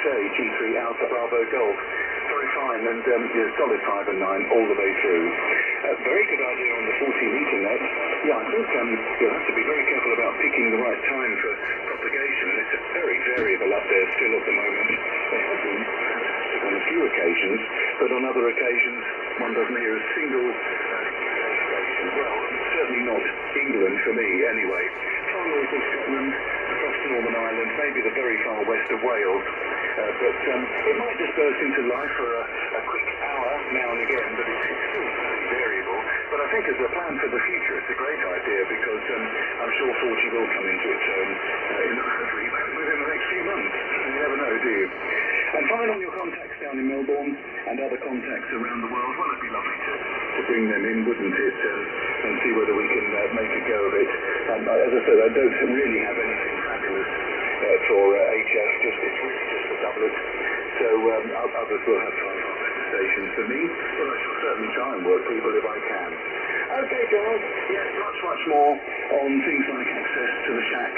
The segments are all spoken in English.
say, G3 Alpha Bravo Golf. Very fine, and solid 5 and 9 all the way through. Very good idea on the 40-metre net. Yeah, I think you'll have to be very careful about picking the right time for propagation. It's very variable up there still at the moment. They have been fantastic on a few occasions, but on other occasions one doesn't hear a single station. Well, certainly not England for me anyway. Far north of Scotland, across Northern Ireland, maybe the very far west of Wales. But it might just burst into life for a quick hour now and again, but it's still very variable. But I think as a plan for the future, it's a great idea because I'm sure 40 will come into its own in a hurry within the next few months. You never know, do you? And fine on your contacts down in Melbourne and other contacts around the world. Well, it'd be lovely to bring them in, wouldn't it? And see whether we can make a go of it. As I said, I don't really have anything fabulous for HF, it's really just a doublet. So others will have 5 stations for me, but I shall certainly try and work people if I can. Okay, Charles. Yes, much more on things like access to the shack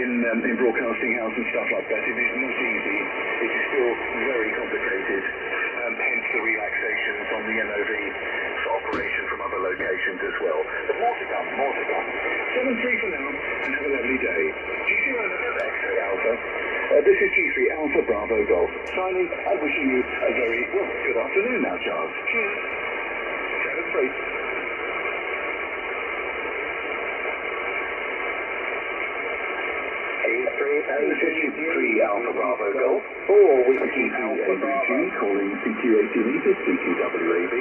in broadcasting house and stuff like that. It is not easy. It is still very complicated. Hence the relaxations on the NOV for operation from other locations as well. But more to come, more to come. 7-3 for now, and have a lovely day. G0 November X-ray Alpha. This is G3 Alpha Bravo Golf, signing and wishing you a very, good afternoon now, Charles. Cheers. 7-3. G3 Alpha Bravo Golf, or with G3ABG calling CQ80 meters, CQ-WAB,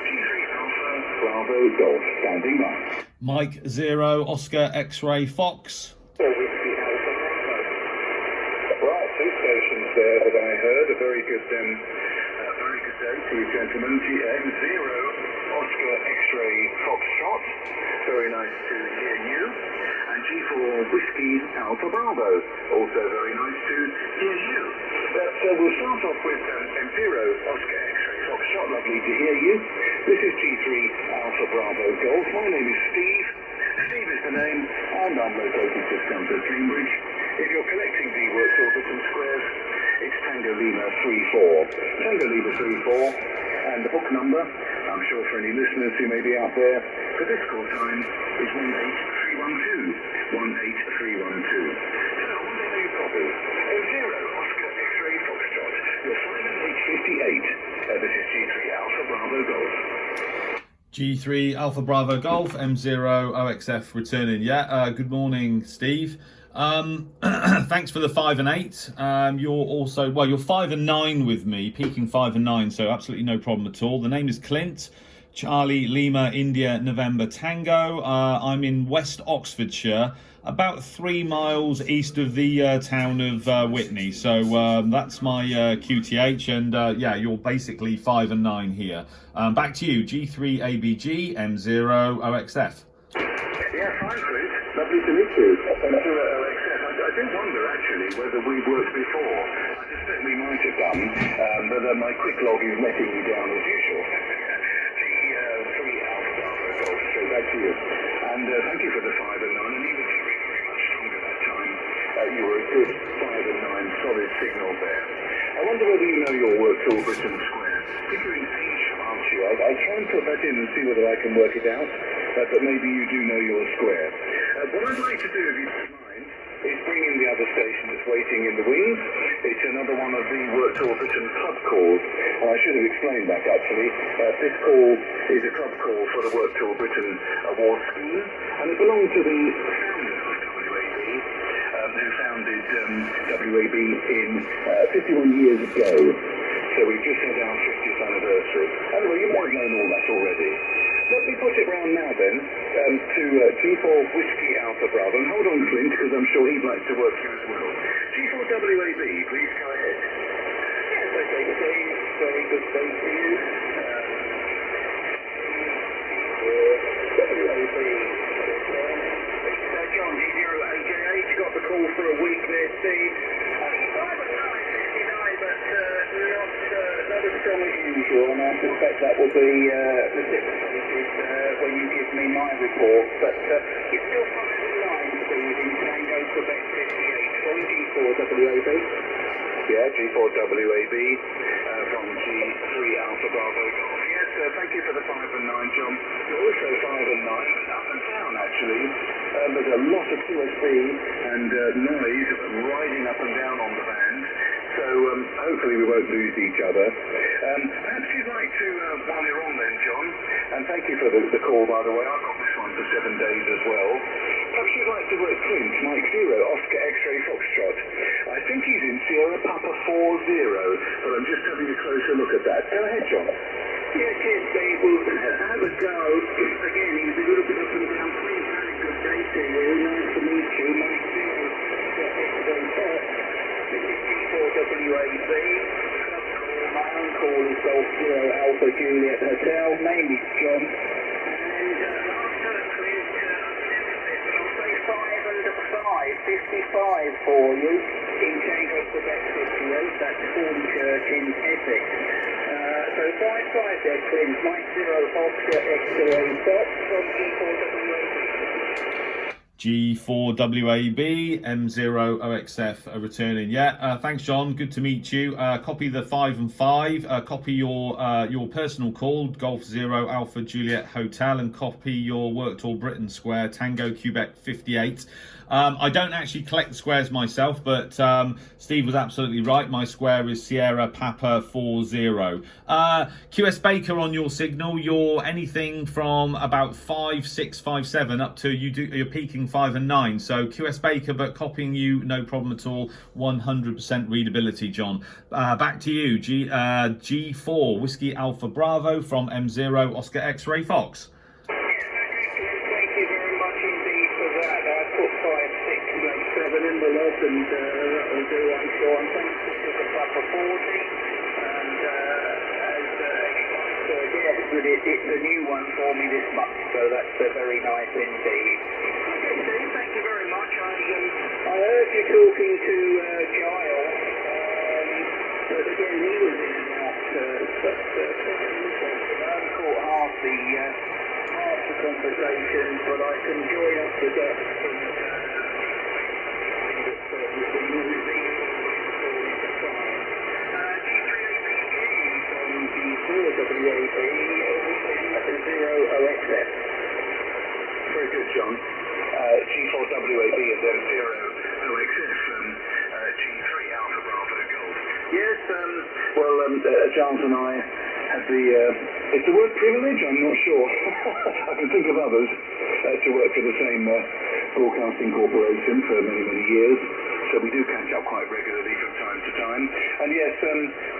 G3 Alpha Bravo Golf, standing by. Mike 0, Oscar X-ray Fox. Or with the Alpha Bravo. Right, 2 stations there that I heard. A very good day to you gentlemen. GM0, Oscar X-ray Foxtrot. Very nice to hear you. And G4 Whiskey Alpha Bravo, also very nice to hear you. So we'll start off with M0 Oscar X-ray Foxtrot, lovely to hear you. This is G3 Alpha Bravo Golf. My name is Steve. Steve is the name, and I'm located just outside Cambridge. If you're collecting the works orbits and squares, it's Tango Lima 34. Tango Lima 34, and the book number, I'm sure for any listeners who may be out there, for this call time is 18312. 18312. So, what do you copy? M0 Oscar X-ray Foxtrot. You're flying H58. This is G3 Alpha Bravo Golf. G3 Alpha Bravo Golf, M0 OXF returning. Yeah, good morning, Steve. Thanks for the 5 and 8. You're also, you're 5 and 9 with me, peaking 5 and 9, so absolutely no problem at all. The name is Clint. Charlie Lima India November Tango. I'm in West Oxfordshire, about 3 miles east of the town of Whitney. So that's my QTH, and yeah, you're basically 5 and 9 here. Back to you, G3ABG M0 OXF. Yeah, fine, Chris. Lovely to meet you. M0 OXF. I did wonder actually whether we'd worked before. I suspect we might have done, but my quick log is letting me down as usual. Back to you. And thank you for the 5 and 9, and even very much stronger that time. You were a good 5 and 9 solid signal there. I wonder whether you know your work orbit and square. I think you're in H, aren't you? I'll try and put that in and see whether I can work it out, but maybe you do know your square. What I'd like to do, if you don't mind, is bring in the other station that's waiting in the wings. It's another one of the worked orbit and club calls. I should have explained that actually. This call is a club call for the worked orbit and award scheme, and it belongs to the founders of WAB, who founded WAB in 51 years ago. So we've just had our 50th anniversary. Anyway, you might have known all that already. Let me put it round now then to G4 Whiskey Alpha Bravo. And hold on, Clint, because I'm sure he'd like to work you as well. G4 WAB, please go ahead. Yes, okay, Steve. Very good day to you. WAB. John, G0AJ8, you got the call for a week there, Steve. 5-9, 69, but not as strong as usual, and I suspect that will be reciprocated when you give me my report. But it's still 5-9, Steve, in Tango Quebec 58, calling G4 WAB. Yeah, G4WAB from G3 Alpha Bravo Golf. Yes, thank you for the 5 and 9, John. You're also 5 and 9, but up and down actually. There's a lot of QSB and noise riding up and down on the band. So hopefully we won't lose each other. Perhaps you'd like to, while you're on then, John, and thank you for the call, by the way. I've got this one for 7 days as well. Perhaps you'd like to work Clint, Mike 0, Oscar X-Ray Foxtrot. I think he's in Sierra Papa 40, but I'm just having a closer look at that. Go ahead, John. Yeah, cheers, Dave. We'll have a go. Again, he was a little bit up and down. Clint, very good day to you. Nice to meet you. Mike 0, X-Ray Fox. This is G4WAB. My own call is Golf 0 Alpha Juliet Hotel. Name is John. And after Clint, I'll say 5 and 5, 55 for you in Tango Quebec 58. That's Church in Essex. So 5-5 there, Clint. Mike 0 Oscar X-Ray Fox from G4WAB. G4WAB, M0OXF returning. Yeah, thanks, John. Good to meet you. Copy the 5 and 5. Copy your personal call, Golf 0 Alpha Juliet Hotel, and copy your work tour Britain Square, Tango Quebec 58. I don't actually collect the squares myself, but Steve was absolutely right. My square is Sierra Papa 40. QS Baker on your signal. You're anything from about 5, 6, 5, 7 up to you're peaking 5 and 9. So QS Baker, but copying you, no problem at all. 100% readability, John. Back to you. G4 Whiskey Alpha Bravo from M0 Oscar X-Ray Fox. And that will do, I'm sure. I'm thankful for the Papa 40, and it's a new one for me this month, so that's very nice indeed. Okay, Steve, thank you very much. I heard you talking to Giles, but again, he was in and out, but I caught half the conversation, but I can join up the depth and G3ABG from G4WAB 0OXF. Very good, John. G4WAB and M0OXF, G3 Alpha Bravo Golf. Yes, Giles and I had it's the word privilege, I'm not sure. I can think of others to work for the same broadcasting corporation for many, many years. So we do catch up quite regularly from time to time. And yes,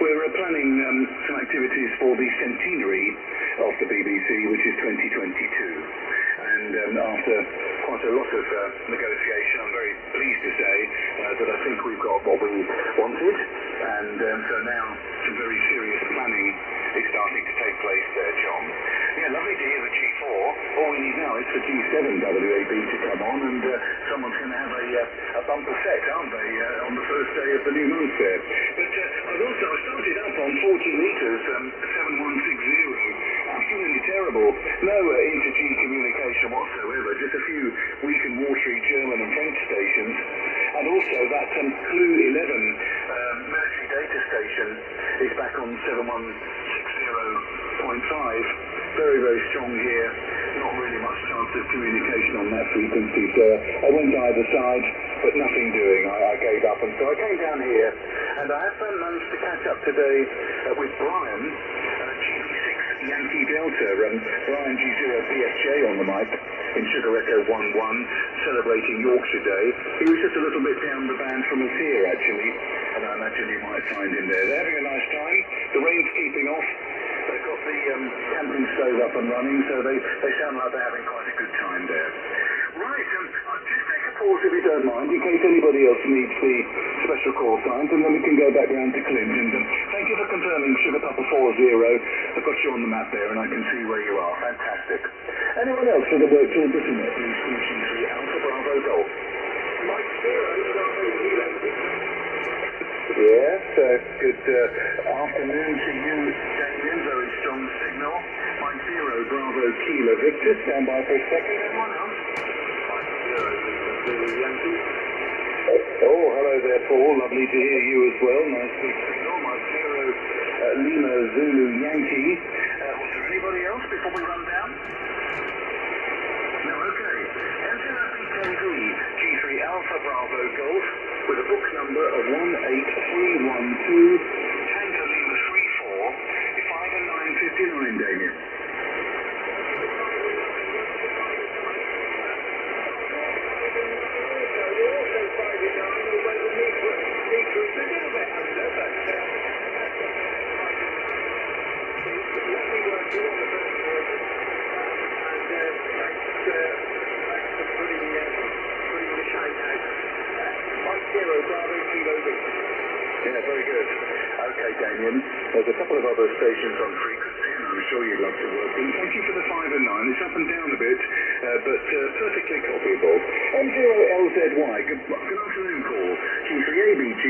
we're planning some activities for the Centenary of the BBC, which is 2022. And after quite a lot of negotiation, I'm very pleased to say that I think we've got what we wanted. And so now some very serious planning is starting to take place there, John. Yeah, lovely to hear the G4. All we need now is for G7WAB to come on, and someone's going to have a bumper set, aren't they, on the first day of the new month there. But I started up on 40 metres, 7160. Absolutely terrible. No inter-G communication whatsoever. Just a few weak and watery German and French stations. And also that Blue 11 military data station is back on 7160.5. Very, very strong here. Not really much chance of communication on that frequency. So I went either side, but nothing doing. I gave up, and so I came down here, and I have managed to catch up today with Brian, GB6 Yankee Delta, Brian G0BFJ on the mic in Sugar Echo 11, celebrating Yorkshire Day. He was just a little bit down the band from us here, actually, and I imagine you might find him there. They're having a nice time. The rain's keeping off. They've got the camping stove up and running, so they sound like they're having quite a good time there. Right, I'll just take a pause if you don't mind, in case anybody else needs the special call signs, and then we can go back round to Clint. And thank you for confirming Sugar Papa 40. I've got you on the map there, and I can see where you are. Fantastic. Anyone else for the work tour Britain there, please? G3 Alpha Bravo Golf. Mike 0 Bravo Kilo. Yes, good afternoon to you, Damien. Very strong signal. Mike 0 Bravo Kilo Victor. Stand by for a second. Anyone else? Mike 0 Yankee. Oh, hello there, Paul. Lovely to hear you as well. Nice to signal. Mike Zero, Lima Zulu Yankee. Was there anybody else before we run down? No, okay. M0BKV, G3 Alpha Bravo Golf, with a book number of 18312, Tango Lima 34, 5 and 959, Damien. Yeah, very good. Okay, Damien. There's a couple of other stations on frequency, and I'm sure you'd love to work in. Thank you for the 5 and 9. It's up and down a bit, but perfectly copyable. M0LZY. Good afternoon, Paul. G3ABG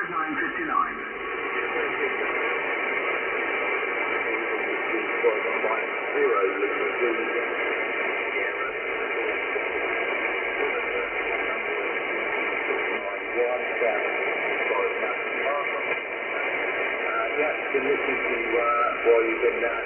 5959. Been listening to you while you've been there.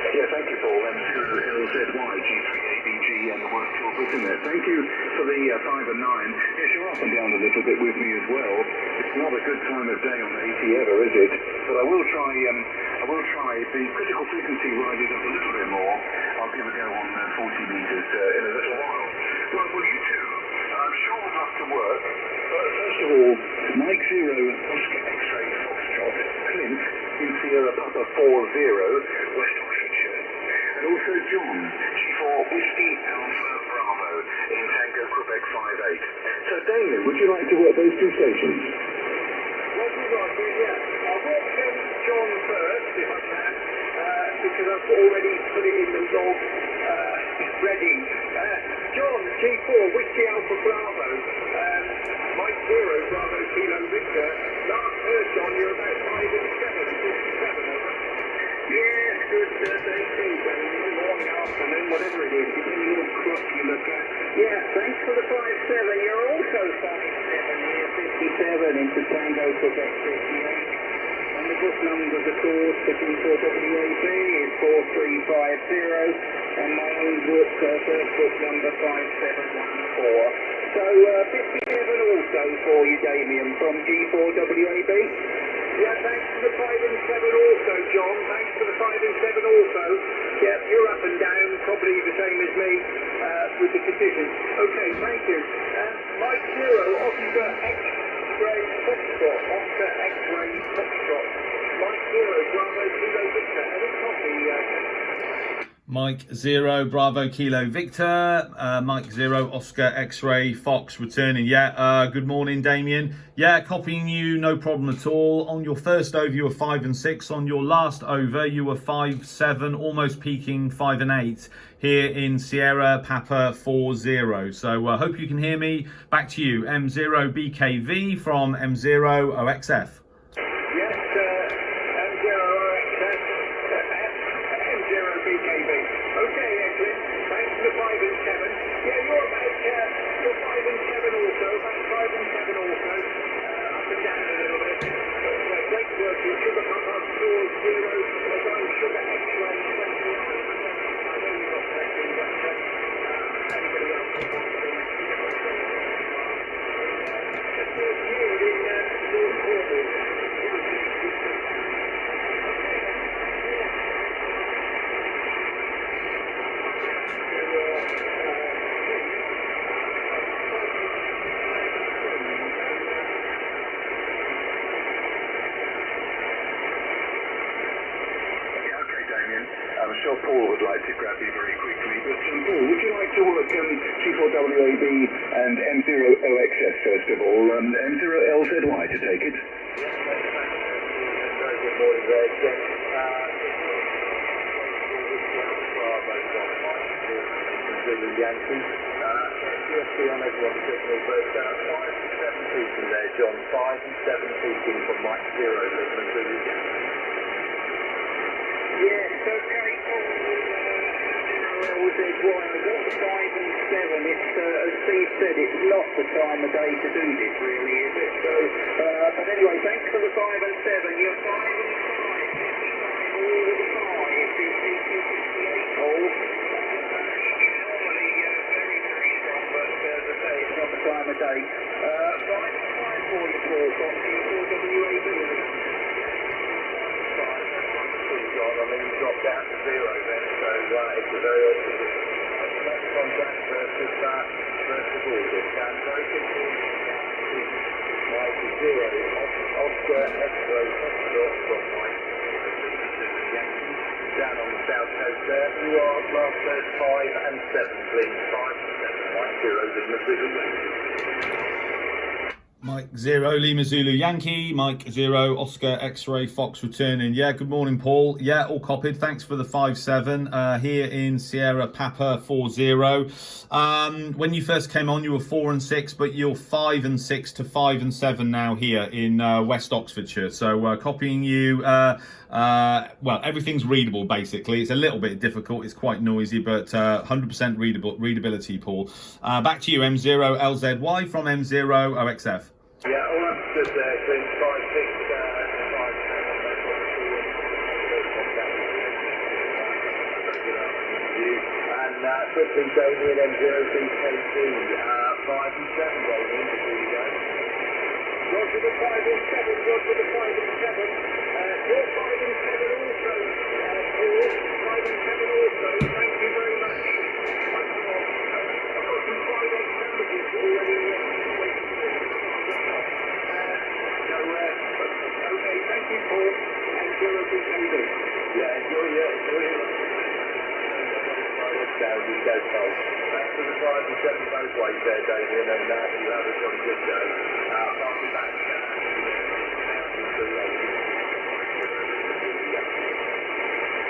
Yeah, thank you, Paul. M0LZY, G3ABG, and the work you're putting there. Thank you for the 5 and 9. Yes, you're up and down a little bit with me as well. It's not a good time of day on AT ever, is it? But I will try. If the critical frequency rises up a little bit more, I'll give a go on 40 meters in a little while. Right, well, you two, I'm sure would love to work. First of all, Mike Zero, Oscar X-ray Foxtrot, Clint in Sierra Papa 40, West Oxfordshire. And also John, G4 Whiskey Alpha Bravo in Tango Quebec 58. So Damien, would you like to work those two stations? What would I do? Yeah. I'll work John first, if I can, because I've already put it in the log ready. John, G4, Whiskey Alpha Bravo, Mike Zero, Bravo Kilo Victor. Last heard, John, you're about 5 and 7, 57, over. Yes, good Thursday, morning, afternoon, whatever it is, depending on what clock you look at. Yeah, thanks for the 5-7. You're also 5-7 here, 57 into Tango Quebec 58. And the book numbers, of course, for G4ABG is 4350, and my own book, first book number 5714. So 57 also for you, Damien, from G4ABG. Yeah, thanks for the 5 and 7 also, John. Thanks for the 5 and 7 also. Yeah, you're up and down, probably the same as me, with the conditions. Okay, thank you. Mike Zero, Oscar X-ray Foxtrot, Oscar X-ray Foxtrot. Mike Zero, Bravo Kilo Victor. Any copy, Mike Zero, Bravo Kilo Victor, Mike Zero, Oscar X-ray Fox returning. Yeah, good morning, Damien. Yeah, copying you, no problem at all. On your first over, you were 5 and 6. On your last over, you were 5-7, almost peaking 5 and 8 here in Sierra Papa 40. So hope you can hear me. Back to you, M0BKV from M0OXF. I'm sure Paul would like to grab you very quickly, but Paul, would you like to work G4ABG and M0OXF first of all, M0LZY to take it? Yes, very good morning there, Jeff. Zulu Yankee. QSC on everyone's signal, but 5 and 7 peaking there, John. 5 and 7 peaking from Mike 0, Lisbon to the again. Yes, okay, LZY, I got the 5 and 7. It's, as Steve said, it's not the time of day to do this, really, is it? So, but anyway, thanks for the 5 and 7. You're 5 and 5, 55 all the 5. It's the 8 hole. Normally, very, very strong, but as I say, it's not the time of day. 5 and 5 for you, Paul, from G3ABG. I mean, you dropped down to 0 then, so it's a very odd position. Next contact versus August. And very good Mike 0, Oscar X-ray Foxtrot from Mike Yankee. Down on the south coast there. You are last third 5 and 7, please. 5 and 7, Mike 0 is Missouri. Mike 0, Lima Zulu Yankee, Mike 0, Oscar X-ray Fox returning. Yeah, good morning, Paul. Yeah, all copied. Thanks for the 5-7 here in Sierra Papa 40. When you first came on, you were 4 and 6, but you're 5 and 6 to 5 and 7 now here in West Oxfordshire. So copying you. Well, everything's readable basically. It's a little bit difficult. It's quite noisy, but 100% readability, Paul. Back to you, M0 LZY from M0 OXF. Yeah, all understood there, Clint. 5, 6, 5, 7. And quickly, Damien M0 BKC. 5 and 7, Damien, before you go. Roger the 5 and 7, Roger the 5 and 7. You're 5 and 7 also, Paul. 5 and 7 also. Thank you very much. I've got some fried egg sandwiches already waiting for you. Okay, thank you, Paul. And you're a big baby. Yeah, enjoy your sandwiches, go cold. Thanks for the 5 and 7 both ways there, Damien, and you have a jolly good day. I'll be back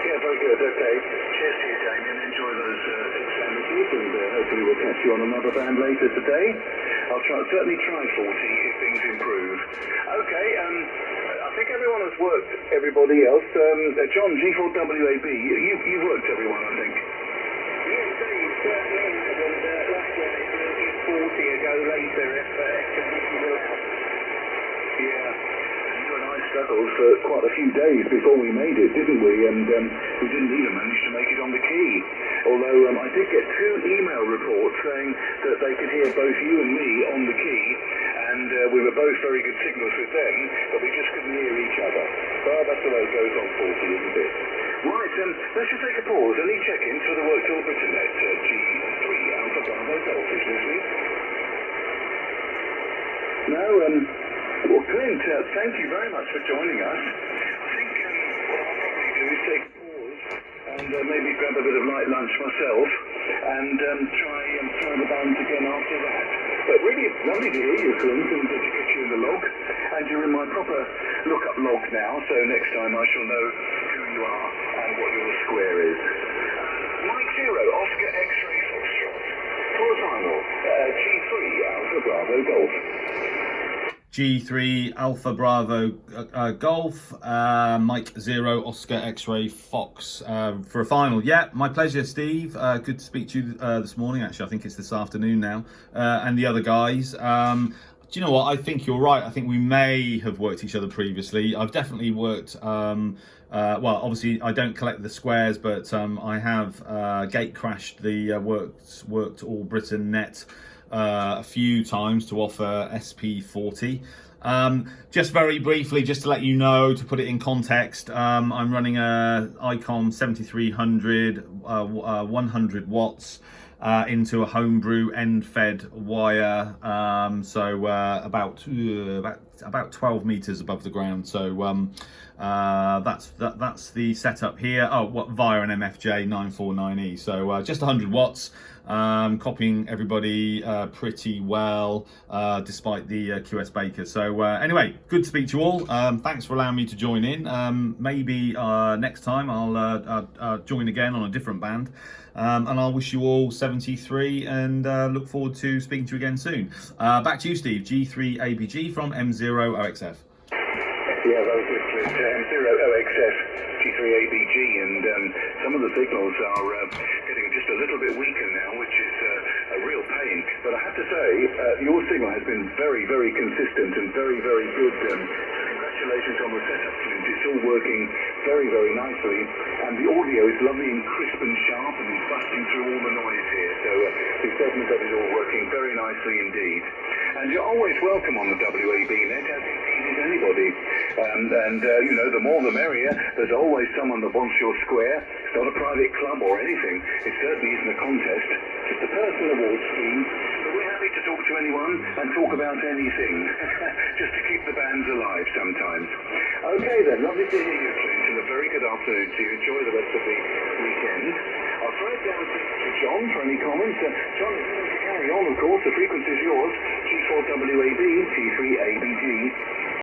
Yeah, very good. Okay. Cheers to you, Damien. Enjoy those egg sandwiches, and hopefully we'll catch you on another band later today. I'll certainly try 40 if things improve. Okay. I think everyone has worked. Everybody else. John, G3ABG. You've worked everyone, I think. Yes, Dave, certainly. And last one is 40 ago later if conditions allow. Yeah. You and I struggled for quite a few days before we made it, didn't we? And we didn't even manage to make it on the key. Although I did get 2 email reports saying that they could hear both you and me on the key, and we were both very good signals with them, but we just couldn't hear each other. Well, that's the way it goes on 40, isn't it? Right, let's just take a pause. Any check-ins for the work till Britain.net. G3 Alpha Bravo Golf is listening. Now, well, Clint, thank you very much for joining us. I think what I'll probably do is take a pause and maybe grab a bit of light lunch myself and try the band again after that. But really, it's lovely to hear you, Clint, and to get you in the log. And you're in my proper look-up log now, so next time I shall know who you are and what your square is. Mike 0, Oscar X-ray Foxtrot. For final, G3 Alpha Bravo Golf. G3 Alpha Bravo Golf, Mike 0 Oscar X-ray Fox for a final. Yeah, my pleasure, Steve. Good to speak to you this morning. Actually, I think it's this afternoon now. And the other guys. Do you know what? I think you're right. I think we may have worked each other previously. I've definitely worked. Well, obviously, I don't collect the squares, but I have gate crashed the worked All Britain net a few times to offer SP40. Just very briefly, just to let you know, to put it in context, I'm running a Icom IC-7300, 100 watts into a homebrew end-fed wire, so about 12 meters above the ground. So That's the setup here. Oh, what via an MFJ 949E. So just 100 watts. Copying everybody pretty well, despite the QS Baker. So anyway, good to speak to you all. Thanks for allowing me to join in. Maybe next time I'll join again on a different band. And I'll wish you all 73 and look forward to speaking to you again soon. Back to you, Steve. G3ABG from M0OXF. Yeah, those with M0OXF, G3ABG, and some of the signals are getting just a little bit weaker now, which is a real pain. But I have to say, your signal has been very, very consistent and very, very good. Congratulations on the setup, Clint. It's all working very, very nicely, and the audio is lovely and crisp and sharp and is busting through all the noise here. So we've certainly got it all working very nicely indeed. And you're always welcome on the WAB net, as indeed is anybody. You know, the more the merrier. There's always someone that wants your square. It's not a private club or anything. It certainly isn't a contest. Just a personal award scheme. But we're happy to talk to anyone and talk about anything. Just to keep the bands alive sometimes. Okay then, lovely to hear you, Clint, and a very good afternoon to you. Enjoy the rest of the weekend. I'll throw it down to John for any comments. John, if you want to carry on, of course, the frequency is yours. G4WAB, G3ABG.